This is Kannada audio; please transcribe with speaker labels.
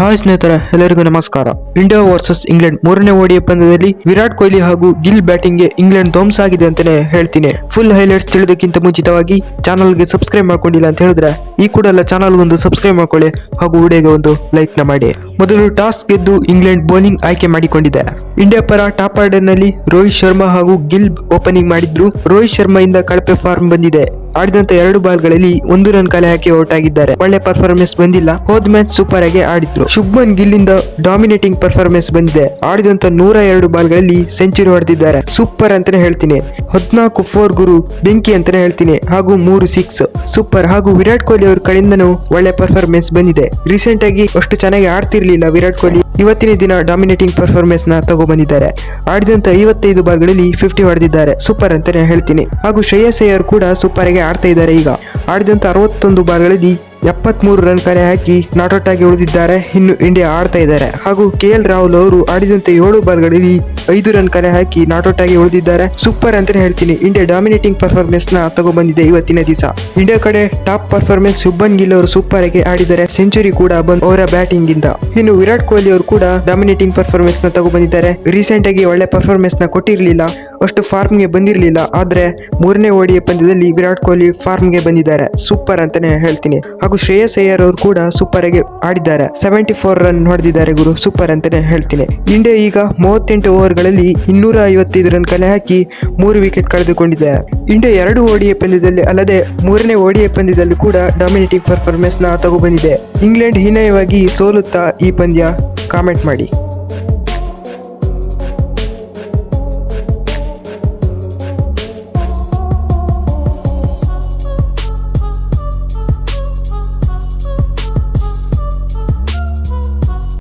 Speaker 1: ಹಾಯ್ ಸ್ನೇಹಿತರೆ, ಎಲ್ಲರಿಗೂ ನಮಸ್ಕಾರ. ಇಂಡಿಯಾ ವರ್ಸಸ್ ಇಂಗ್ಲೆಂಡ್ ಮೂರನೇ ಓಡಿಯ ಪಂದ್ಯದಲ್ಲಿ ವಿರಾಟ್ ಕೊಹ್ಲಿ ಹಾಗೂ ಗಿಲ್ ಬ್ಯಾಟಿಂಗ್ಗೆ ಇಂಗ್ಲೆಂಡ್ ಧ್ವಂಸ ಆಗಿದೆ ಅಂತಾನೆ ಹೇಳ್ತೀನಿ. ಫುಲ್ ಹೈಲೈಟ್ಸ್ ತಿಳಿದಕ್ಕಿಂತ ಮುಂಚಿತವಾಗಿ ಚಾನಲ್ಗೆ ಸಬ್ಸ್ಕ್ರೈಬ್ ಮಾಡ್ಕೊಂಡಿಲ್ಲ ಅಂತ ಹೇಳಿದ್ರೆ ಈ ಕೂಡಲ್ಲ ಚಾನಲ್ಗೆ ಒಂದು ಸಬ್ಸ್ಕ್ರೈಬ್ ಮಾಡ್ಕೊಳ್ಳಿ ಹಾಗೂ ವಿಡಿಯೋಗೆ ಒಂದು ಲೈಕ್ ನ ಮಾಡಿ. ಮೊದಲು ಟಾಸ್ ಗೆದ್ದು ಇಂಗ್ಲೆಂಡ್ ಬೌಲಿಂಗ್ ಆಯ್ಕೆ ಮಾಡಿಕೊಂಡಿದೆ. ಇಂಡಿಯಾ ಪರ ಟಾಪ್ ಆರ್ಡರ್ ನಲ್ಲಿ ರೋಹಿತ್ ಶರ್ಮಾ ಹಾಗೂ ಗಿಲ್ ಓಪನಿಂಗ್ ಮಾಡಿದ್ರು. ರೋಹಿತ್ ಶರ್ಮಾ ಇಂದ ಕಳಪೆ ಫಾರ್ಮ್ ಬಂದಿದೆ. ಆಡಿದಂತ 2 ಬಾಲ್ಗಳಲ್ಲಿ 1 ರನ್ ಕಲೆ ಹಾಕಿ ಔಟ್ ಆಗಿದ್ದಾರೆ. ಒಳ್ಳೆ ಪರ್ಫಾರ್ಮೆನ್ಸ್ ಬಂದಿಲ್ಲ. ಹೋದ್ ಮ್ಯಾಚ್ ಸೂಪರ್ ಆಗಿ ಆಡಿದ್ರು. ಶುಭ್ಮನ್ ಗಿಲ್ ಇಂದ ಡಾಮಿನೇಟಿಂಗ್ ಪರ್ಫಾರ್ಮೆನ್ಸ್ ಬಂದಿದೆ. ಆಡಿದಂತ 102 ಬಾಲ್ಗಳಲ್ಲಿ ಸೆಂಚುರಿ ಹೊಡೆದಿದ್ದಾರೆ. ಸೂಪರ್ ಅಂತಾನೆ ಹೇಳ್ತೀನಿ. 14 4 ಗುರು ಬೆಂಕಿ ಅಂತಾನೆ ಹೇಳ್ತೀನಿ ಹಾಗೂ 3 6 ಸೂಪರ್. ಹಾಗೂ ವಿರಾಟ್ ಕೊಹ್ಲಿ ಅವ್ರ ಕಡೆಯಿಂದನೂ ಒಳ್ಳೆ ಪರ್ಫಾರ್ಮೆನ್ಸ್ ಬಂದಿದೆ. ರೀಸೆಂಟ್ ಆಗಿ ಅಷ್ಟು ಚೆನ್ನಾಗಿ ಆಡ್ತಿರ್ಲಿಲ್ಲ ವಿರಾಟ್ ಕೊಹ್ಲಿ. ಇವತ್ತಿನ ದಿನ ಡಾಮಿನೇಟಿಂಗ್ ಪರ್ಫಾರ್ಮೆನ್ಸ್ ನ ತಗೊಬಂದಿದ್ದಾರೆ. ಆಡಿದಂತ 55 ಬಾಲ್ಗಳಲ್ಲಿ 50 ಹೊಡೆದಿದ್ದಾರೆ. ಸೂಪರ್ ಅಂತಾನೆ ಹೇಳ್ತೀನಿ. ಹಾಗೂ ಶ್ರೇಯಸ್ ಅಯ್ಯರ್ ಕೂಡ ಸೂಪರ್ ಆಗಿ ಆಡ್ತಾ ಇದ್ದಾರೆ. ಈಗ ಆಡಿದಂತ 61 ಬಾಲ್ಗಳಲ್ಲಿ 73 ರನ್ ಕಲೆ ಹಾಕಿ ನಾಟ್ಔಟ್ ಆಗಿ ಉಳಿದಿದ್ದಾರೆ. ಇನ್ನು ಇಂಡಿಯಾ ಆಡ್ತಾ ಇದ್ದಾರೆ. ಹಾಗೂ KL ರಾಹುಲ್ ಅವರು ಆಡಿದಂತೆ 7 ಬಾಲ್ಗಳಲ್ಲಿ 5 ರನ್ ಕಲೆ ಹಾಕಿ ನಾಟ್ಔಟ್ ಆಗಿ ಉಳಿದಿದ್ದಾರೆ. ಸೂಪರ್ ಅಂತಾನೆ ಹೇಳ್ತೀನಿ. ಇಂಡಿಯಾ ಡಾಮಿನೇಟಿಂಗ್ ಪರ್ಫಾರ್ಮೆನ್ಸ್ ನ ತಗೊಬಂದಿದೆ ಇವತ್ತಿನ ದಿವಸ. ಇಂಡಿಯಾ ಕಡೆ ಟಾಪ್ ಪರ್ಫಾರ್ಮೆನ್ಸ್ ಶುಭ್ಮನ್ ಗಿಲ್ ಅವರು ಸೂಪರ್ ಆಗಿ ಆಡಿದ್ದಾರೆ. ಸೆಂಚುರಿ ಕೂಡ ಬಂದ್ ಅವರ ಬ್ಯಾಟಿಂಗ್ ಇಂದ. ಇನ್ನು ವಿರಾಟ್ ಕೊಹ್ಲಿ ಅವರು ಕೂಡ ಡಾಮಿನೇಟಿಂಗ್ ಪರ್ಫಾರ್ಮೆನ್ಸ್ ನ ತಗೊಬಂದಿದ್ದಾರೆ. ರೀಸೆಂಟ್ ಆಗಿ ಒಳ್ಳೆ ಪರ್ಫಾರ್ಮೆನ್ಸ್ ನ ಕೊಟ್ಟಿರಲಿಲ್ಲ, ಅಷ್ಟು ಫಾರ್ಮ್ ಗೆ ಬಂದಿರಲಿಲ್ಲ. ಆದ್ರೆ ಮೂರನೇ ಓಡಿಯ ಪಂದ್ಯದಲ್ಲಿ ವಿರಾಟ್ ಕೊಹ್ಲಿ ಫಾರ್ಮ್ ಗೆ ಬಂದಿದ್ದಾರೆ. ಸೂಪರ್ ಅಂತಾನೆ ಹೇಳ್ತೀನಿ. ಹಾಗೂ ಶ್ರೇಯಸ್ ಅಯ್ಯರ್ ಅವರು ಕೂಡ ಸೂಪರ್ ಆಗಿ ಆಡಿದ್ದಾರೆ. 74 ರನ್ ಹೊಡೆದಿದ್ದಾರೆ ಗುರು. ಸೂಪರ್ ಅಂತಾನೆ ಹೇಳ್ತೀನಿ. ಇಂಡಿಯಾ ಈಗ 38 ಓವರ್ಗಳಲ್ಲಿ 255 ರನ್ ಕಲೆ ಹಾಕಿ 3 ವಿಕೆಟ್ ಕಳೆದುಕೊಂಡಿದೆ. ಇಂಡಿಯಾ 2 ಓಡಿಯ ಪಂದ್ಯದಲ್ಲಿ ಅಲ್ಲದೆ ಮೂರನೇ ಓಡಿಯ ಪಂದ್ಯದಲ್ಲಿ ಕೂಡ ಡಾಮಿನೇಟಿಂಗ್ ಪರ್ಫಾರ್ಮೆನ್ಸ್ ನ ತಗೊಬಂದಿದೆ. ಇಂಗ್ಲೆಂಡ್ ಹೀನಾಯವಾಗಿ ಸೋಲುತ್ತಾ ಈ ಪಂದ್ಯ? ಕಾಮೆಂಟ್ ಮಾಡಿ.